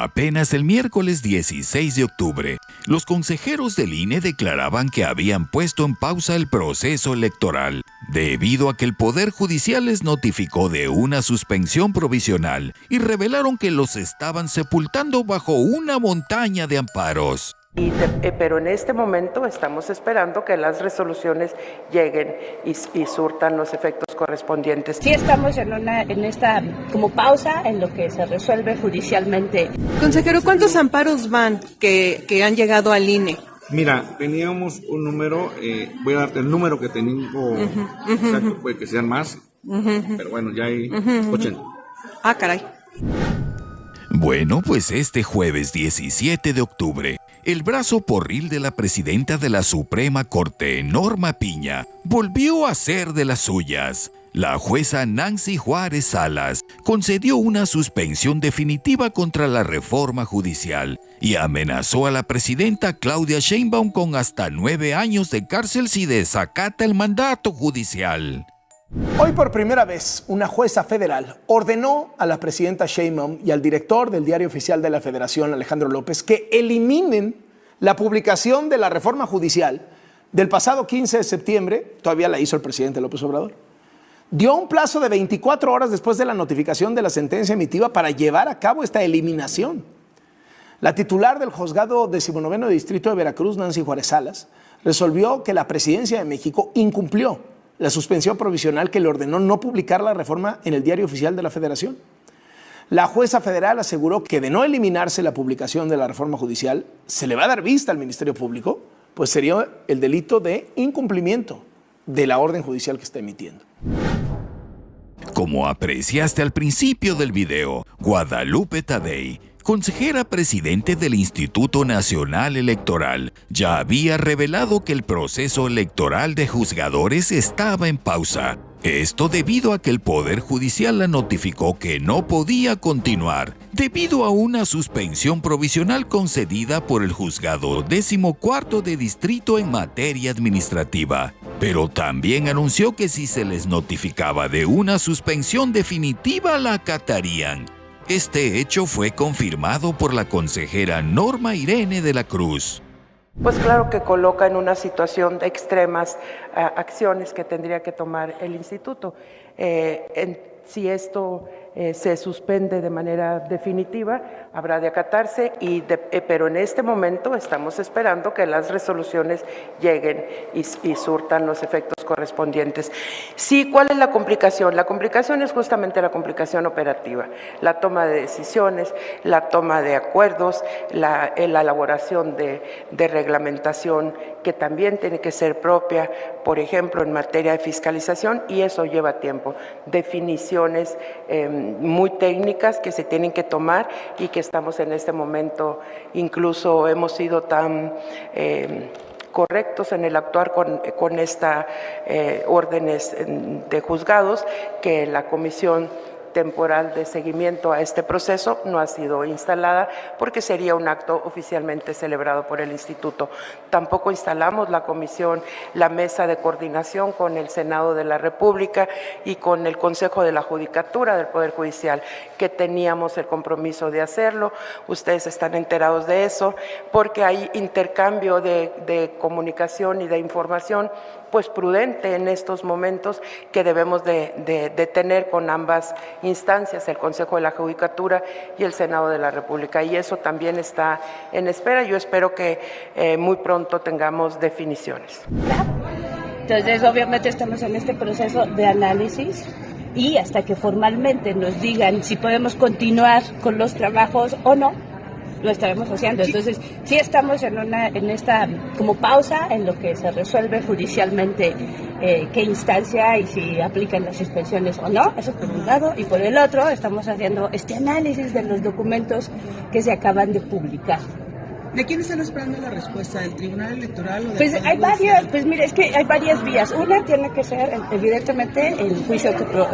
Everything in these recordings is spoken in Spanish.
Apenas el miércoles 16 de octubre, los consejeros del INE declaraban que habían puesto en pausa el proceso electoral, debido a que el Poder Judicial les notificó de una suspensión provisional y revelaron que los estaban sepultando bajo una montaña de amparos. Pero en este momento estamos esperando que las resoluciones lleguen y surtan los efectos correspondientes. Sí estamos en esta como pausa en lo que se resuelve judicialmente. Consejero, ¿cuántos amparos van que han llegado al INE? Mira, teníamos un número, voy a darte el número que tengo exacto, puede que sean más, pero bueno, ya hay 80. Ah, caray. Bueno, pues este jueves 17 de octubre, el brazo porril de la presidenta de la Suprema Corte, Norma Piña, volvió a ser de las suyas. La jueza Nancy Juárez Salas concedió una suspensión definitiva contra la reforma judicial y amenazó a la presidenta Claudia Sheinbaum con hasta 9 años de cárcel si desacata el mandato judicial. Hoy por primera vez, una jueza federal ordenó a la presidenta Sheinbaum y al director del Diario Oficial de la Federación, Alejandro López, que eliminen la publicación de la reforma judicial del pasado 15 de septiembre, todavía la hizo el presidente López Obrador. Dio un plazo de 24 horas después de la notificación de la sentencia emitiva para llevar a cabo esta eliminación. La titular del Juzgado 19º Distrito de Veracruz, Nancy Juárez Salas, resolvió que la Presidencia de México incumplió la suspensión provisional que le ordenó no publicar la reforma en el Diario Oficial de la Federación. La jueza federal aseguró que de no eliminarse la publicación de la reforma judicial, se le va a dar vista al Ministerio Público, pues sería el delito de incumplimiento de la orden judicial que está emitiendo. Como apreciaste al principio del video, Guadalupe Tadei, consejera presidente del Instituto Nacional Electoral, ya había revelado que el proceso electoral de juzgadores estaba en pausa. Esto debido a que el Poder Judicial la notificó que no podía continuar, debido a una suspensión provisional concedida por el Juzgado 14º de Distrito en materia administrativa. Pero también anunció que si se les notificaba de una suspensión definitiva la acatarían. Este hecho fue confirmado por la consejera Norma Irene de la Cruz. Pues claro que coloca en una situación de extremas acciones que tendría que tomar el instituto. Si esto se suspende de manera definitiva, habrá de acatarse, pero en este momento estamos esperando que las resoluciones lleguen y surtan los efectos correspondientes. Sí, ¿cuál es la complicación? La complicación es justamente la complicación operativa, la toma de decisiones, la toma de acuerdos, la elaboración de reglamentación que también tiene que ser propia, por ejemplo, en materia de fiscalización, y eso lleva tiempo. Definiciones muy técnicas que se tienen que tomar y que estamos en este momento, incluso hemos sido tan correctos en el actuar con estas órdenes de juzgados que la comisión temporal de seguimiento a este proceso no ha sido instalada porque sería un acto oficialmente celebrado por el instituto. Tampoco instalamos la comisión, la mesa de coordinación con el Senado de la República y con el Consejo de la Judicatura del Poder Judicial, que teníamos el compromiso de hacerlo. Ustedes están enterados de eso porque hay intercambio de comunicación y de información pues prudente en estos momentos que debemos de tener con ambas instancias, el Consejo de la Judicatura y el Senado de la República, y eso también está en espera. Yo espero que muy pronto tengamos definiciones. Entonces, obviamente estamos en este proceso de análisis y hasta que formalmente nos digan si podemos continuar con los trabajos o no, lo estaremos haciendo. Entonces, sí estamos en esta como pausa en lo que se resuelve judicialmente qué instancia y si aplican las suspensiones o no, eso por un lado, y por el otro estamos haciendo este análisis de los documentos que se acaban de publicar. ¿De quién están esperando la respuesta? ¿Del Tribunal Electoral o del Pues Poder hay Judicial? varias, pues mire, es que hay varias vías. Una tiene que ser, evidentemente, el juicio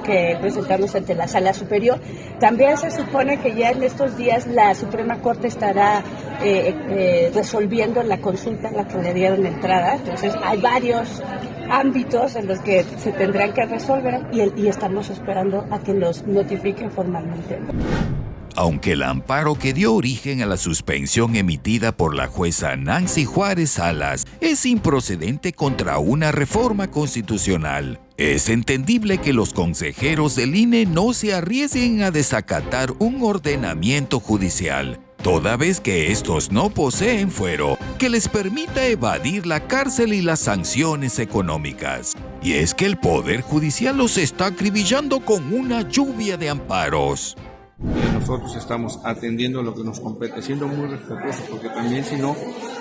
que presentamos ante la Sala Superior. También se supone que ya en estos días la Suprema Corte estará resolviendo la consulta a la que le dieron entrada. Entonces hay varios ámbitos en los que se tendrán que resolver y estamos esperando a que nos notifiquen formalmente. aunque el amparo que dio origen a la suspensión emitida por la jueza Nancy Juárez Salas es improcedente contra una reforma constitucional. Es entendible que los consejeros del INE no se arriesguen a desacatar un ordenamiento judicial, toda vez que estos no poseen fuero que les permita evadir la cárcel y las sanciones económicas. Y es que el Poder Judicial los está acribillando con una lluvia de amparos. Nosotros estamos atendiendo lo que nos compete, siendo muy respetuosos, porque también si no,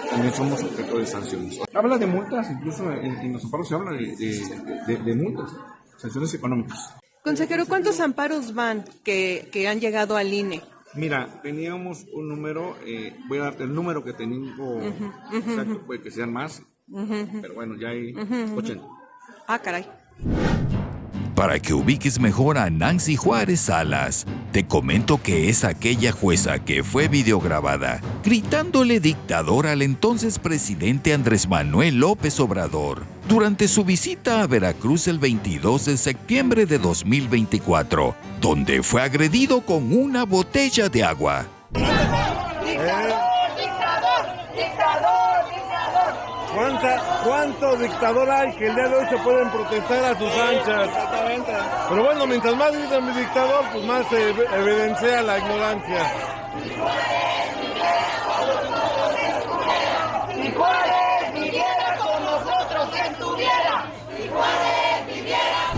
también somos objeto de sanciones. Habla de multas, incluso en los amparos se habla de multas, sanciones económicas. Consejero, ¿cuántos amparos van que han llegado al INE? Mira, teníamos un número, voy a darte el número que tengo exacto, puede que sean más, pero bueno, ya hay 80. Ah, caray. Para que ubiques mejor a Nancy Juárez Salas, te comento que es aquella jueza que fue videograbada gritándole dictador al entonces presidente Andrés Manuel López Obrador durante su visita a Veracruz el 22 de septiembre de 2024, donde fue agredido con una botella de agua. ¿Cuánto dictador hay que el día de hoy se pueden protestar a sus anchas? Exactamente. Pero bueno, mientras más grita mi dictador, pues más se evidencia la ignorancia. Si Juárez viviera con nosotros estuviera. Si Juárez viviera.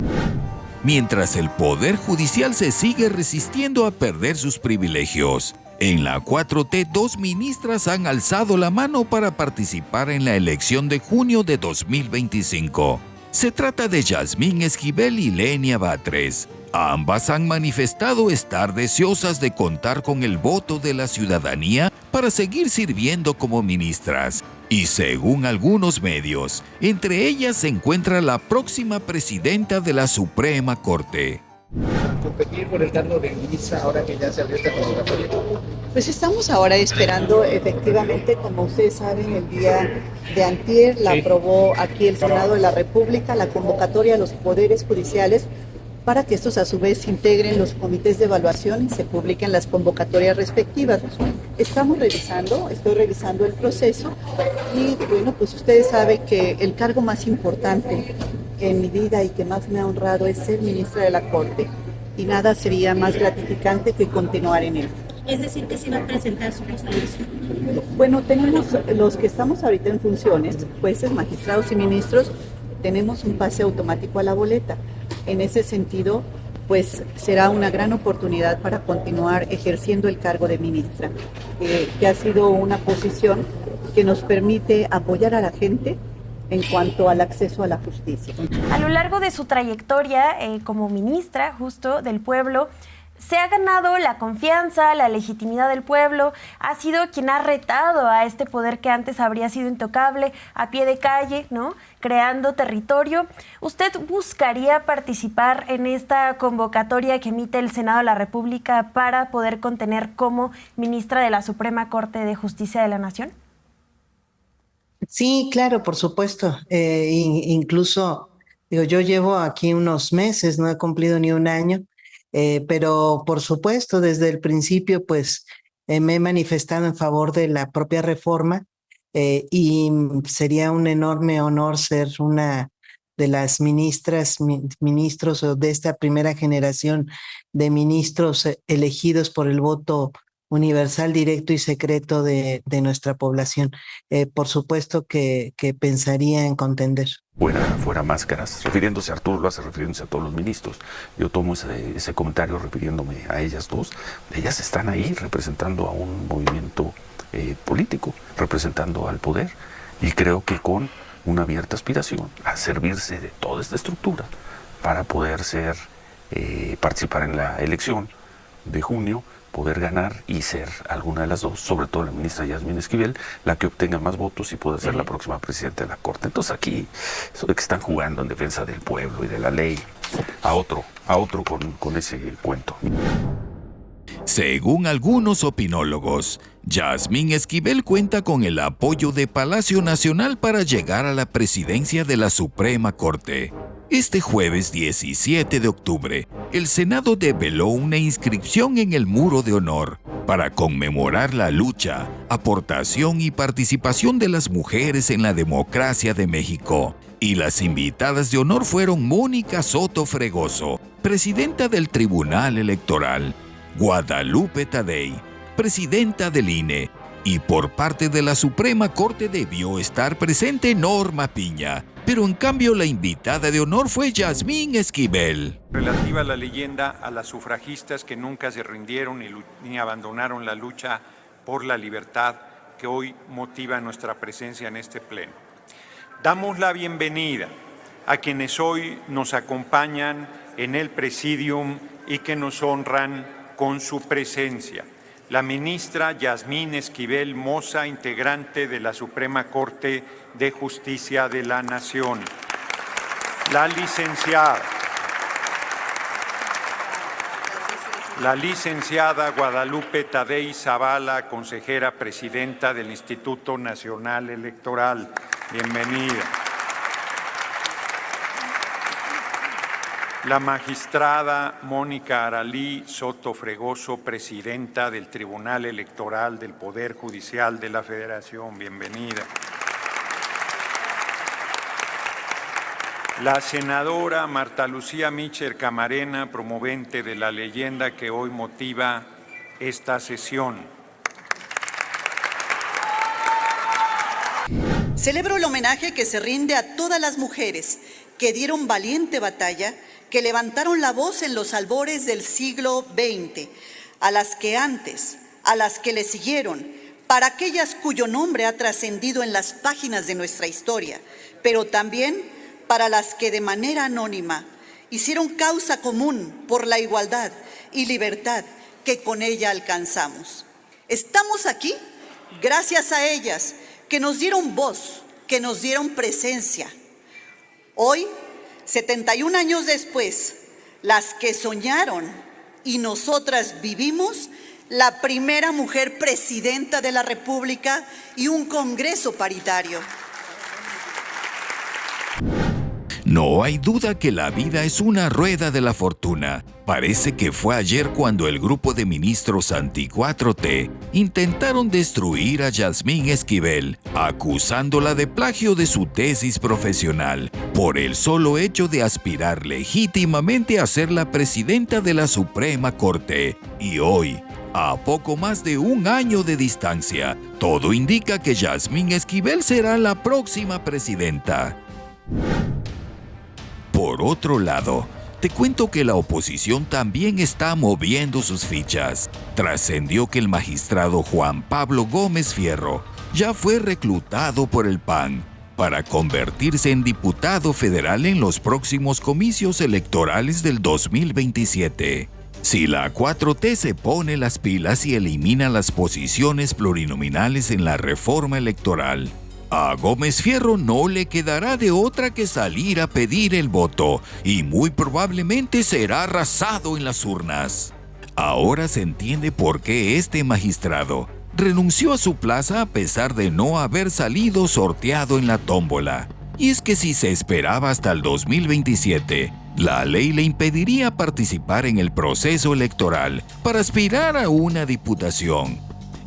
Mientras el Poder Judicial se sigue resistiendo a perder sus privilegios, en la 4T, 2 ministras han alzado la mano para participar en la elección de junio de 2025. Se trata de Yasmín Esquivel y Lenia Batres. Ambas han manifestado estar deseosas de contar con el voto de la ciudadanía para seguir sirviendo como ministras. Y según algunos medios, entre ellas se encuentra la próxima presidenta de la Suprema Corte. Competir por el cargo de ministra ahora que ya se abrió esta convocatoria. Pues estamos ahora esperando, efectivamente, como ustedes saben, el día de antier la aprobó aquí el Senado de la República, la convocatoria a los poderes judiciales para que estos a su vez integren los comités de evaluación y se publiquen las convocatorias respectivas. Estoy revisando el proceso y bueno, pues ustedes saben que el cargo más importante en mi vida y que más me ha honrado es ser ministra de la Corte y nada sería más gratificante que continuar en él. Es decir, que se va a presentar su postulación. Bueno, tenemos los que estamos ahorita en funciones, jueces, magistrados y ministros, tenemos un pase automático a la boleta. En ese sentido, pues será una gran oportunidad para continuar ejerciendo el cargo de ministra, que ha sido una posición que nos permite apoyar a la gente en cuanto al acceso a la justicia. A lo largo de su trayectoria como ministra justo del pueblo, se ha ganado la confianza, la legitimidad del pueblo, ha sido quien ha retado a este poder que antes habría sido intocable, a pie de calle, ¿no? Creando territorio. ¿Usted buscaría participar en esta convocatoria que emite el Senado de la República para poder contener como ministra de la Suprema Corte de Justicia de la Nación? Sí, claro, por supuesto. Incluso, yo llevo aquí unos meses, no he cumplido ni un año. Pero por supuesto desde el principio pues me he manifestado en favor de la propia reforma y sería un enorme honor ser una de las ministros o de esta primera generación de ministros elegidos por el voto universal, directo y secreto de nuestra población. Por supuesto que pensaría en contender. Fuera máscaras, refiriéndose a Arturo, lo hace refiriéndose a todos los ministros. Yo tomo ese comentario refiriéndome a ellas dos. Ellas están ahí representando a un movimiento político, representando al poder, y creo que con una abierta aspiración a servirse de toda esta estructura para poder participar en la elección de junio, poder ganar y ser alguna de las dos, sobre todo la ministra Yasmín Esquivel, la que obtenga más votos y poder ser la próxima presidenta de la Corte. Entonces aquí, eso de que están jugando en defensa del pueblo y de la ley, a otro con ese cuento. Según algunos opinólogos, Yasmín Esquivel cuenta con el apoyo de Palacio Nacional para llegar a la presidencia de la Suprema Corte. Este jueves 17 de octubre, el Senado develó una inscripción en el Muro de Honor para conmemorar la lucha, aportación y participación de las mujeres en la democracia de México. Y las invitadas de honor fueron Mónica Soto Fregoso, presidenta del Tribunal Electoral, Guadalupe Tadei, presidenta del INE, y por parte de la Suprema Corte debió estar presente Norma Piña, pero en cambio la invitada de honor fue Yasmín Esquivel. Relativa a la leyenda a las sufragistas que nunca se rindieron ni abandonaron la lucha por la libertad que hoy motiva nuestra presencia en este pleno. Damos la bienvenida a quienes hoy nos acompañan en el Presidium y que nos honran con su presencia. La ministra Yasmín Esquivel Moza, integrante de la Suprema Corte de Justicia de la Nación. La licenciada Guadalupe Tadei Zavala, consejera presidenta del Instituto Nacional Electoral. Bienvenida. La magistrada Mónica Aralí Soto Fregoso, presidenta del Tribunal Electoral del Poder Judicial de la Federación. Bienvenida. La senadora Marta Lucía Mitchell Camarena, promovente de la leyenda que hoy motiva esta sesión. Celebro el homenaje que se rinde a todas las mujeres que dieron valiente batalla, que levantaron la voz en los albores del siglo XX, a las que antes, a las que le siguieron, para aquellas cuyo nombre ha trascendido en las páginas de nuestra historia, pero también para las que de manera anónima hicieron causa común por la igualdad y libertad que con ella alcanzamos. Estamos aquí gracias a ellas, que nos dieron voz, que nos dieron presencia. Hoy, 71 años después, las que soñaron y nosotras vivimos la primera mujer presidenta de la República y un Congreso paritario. No hay duda que la vida es una rueda de la fortuna. Parece que fue ayer cuando el grupo de ministros anti-4T intentaron destruir a Yasmín Esquivel, acusándola de plagio de su tesis profesional, por el solo hecho de aspirar legítimamente a ser la presidenta de la Suprema Corte. Y hoy, a poco más de un año de distancia, todo indica que Yasmín Esquivel será la próxima presidenta. Por otro lado, te cuento que la oposición también está moviendo sus fichas. Trascendió que el magistrado Juan Pablo Gómez Fierro ya fue reclutado por el PAN para convertirse en diputado federal en los próximos comicios electorales del 2027. Si la 4T se pone las pilas y elimina las posiciones plurinominales en la reforma electoral, a Gómez Fierro no le quedará de otra que salir a pedir el voto y muy probablemente será arrasado en las urnas. Ahora se entiende por qué este magistrado renunció a su plaza a pesar de no haber salido sorteado en la tómbola. Y es que si se esperaba hasta el 2027, la ley le impediría participar en el proceso electoral para aspirar a una diputación.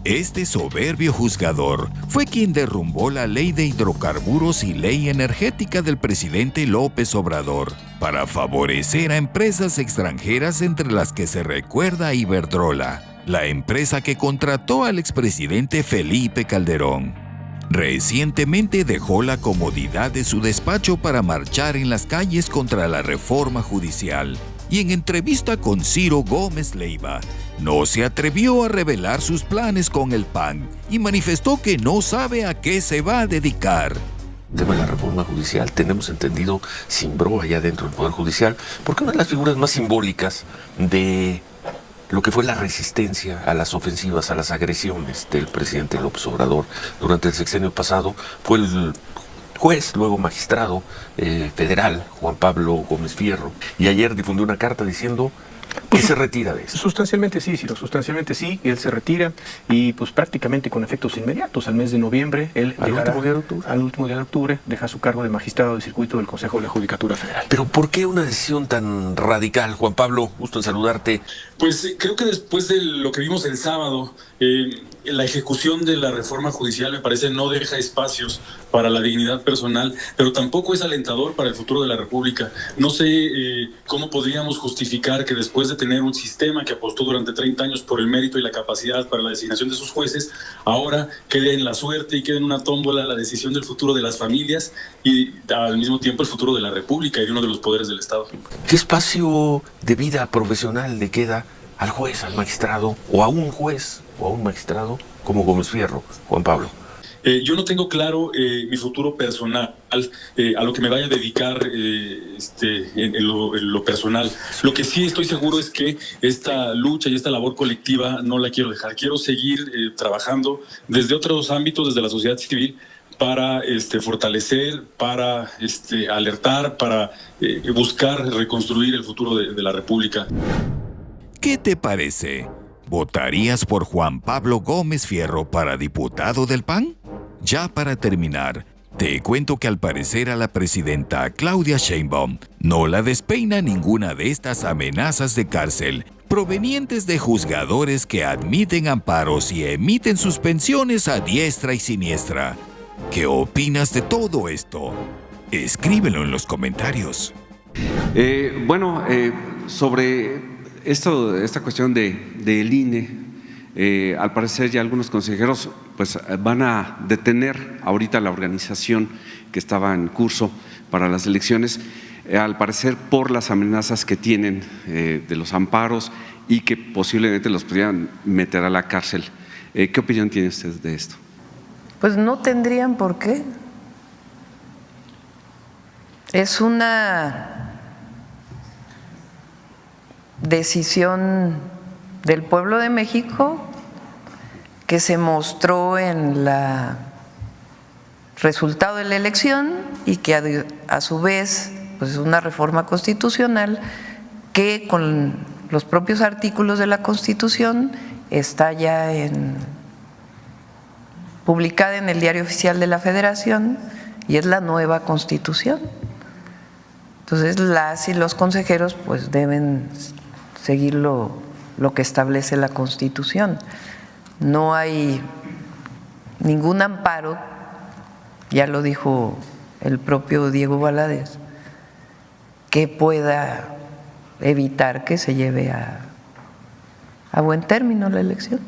Este soberbio juzgador fue quien derrumbó la ley de hidrocarburos y ley energética del presidente López Obrador para favorecer a empresas extranjeras, entre las que se recuerda a Iberdrola, la empresa que contrató al expresidente Felipe Calderón. Recientemente dejó la comodidad de su despacho para marchar en las calles contra la reforma judicial. Y en entrevista con Ciro Gómez Leiva, no se atrevió a revelar sus planes con el PAN y manifestó que no sabe a qué se va a dedicar. El tema de la reforma judicial, tenemos entendido, cimbró allá dentro del Poder Judicial, porque una de las figuras más simbólicas de lo que fue la resistencia a las ofensivas, a las agresiones del presidente López Obrador durante el sexenio pasado fue el juez, luego magistrado federal, Juan Pablo Gómez Fierro, y ayer difundió una carta diciendo: que se retira de eso. Sustancialmente sí, Ciro, sustancialmente sí, él se retira y pues prácticamente con efectos inmediatos. Al mes de noviembre, él al último día de octubre deja su cargo de magistrado de circuito del Consejo de la Judicatura Federal. Pero ¿por qué una decisión tan radical, Juan Pablo? Gusto en saludarte. Pues creo que después de lo que vimos el sábado, la ejecución de la reforma judicial me parece no deja espacios para la dignidad personal, pero tampoco es alentador para el futuro de la República. No sé cómo podríamos justificar que después de tener un sistema que apostó durante 30 años por el mérito y la capacidad para la designación de sus jueces, ahora quede en la suerte y quede en una tómbola la decisión del futuro de las familias y al mismo tiempo el futuro de la República y de uno de los poderes del Estado. ¿Qué espacio de vida profesional le queda al juez, al magistrado, o a un juez o a un magistrado como Gómez Fierro, Juan Pablo? Yo no tengo claro mi futuro personal, a lo que me vaya a dedicar en lo personal. Lo que sí estoy seguro es que esta lucha y esta labor colectiva no la quiero dejar. Quiero seguir trabajando desde otros ámbitos, desde la sociedad civil, para fortalecer, para alertar, para buscar reconstruir el futuro de la República. ¿Qué te parece? ¿Votarías por Juan Pablo Gómez Fierro para diputado del PAN? Ya para terminar, te cuento que al parecer a la presidenta Claudia Sheinbaum no la despeina ninguna de estas amenazas de cárcel provenientes de juzgadores que admiten amparos y emiten suspensiones a diestra y siniestra. ¿Qué opinas de todo esto? Escríbelo en los comentarios. Sobre esta cuestión del INE, al parecer ya algunos consejeros pues van a detener ahorita la organización que estaba en curso para las elecciones, al parecer por las amenazas que tienen de los amparos y que posiblemente los pudieran meter a la cárcel. ¿Qué opinión tiene usted de esto? Pues no tendrían por qué. Es una decisión del pueblo de México que se mostró en el resultado de la elección y que a su vez pues es una reforma constitucional que con los propios artículos de la Constitución está ya publicada en el Diario Oficial de la Federación y es la nueva Constitución. Entonces las y los consejeros pues deben seguir lo que establece la Constitución. No hay ningún amparo, ya lo dijo el propio Diego Valadez, que pueda evitar que se lleve a buen término la elección.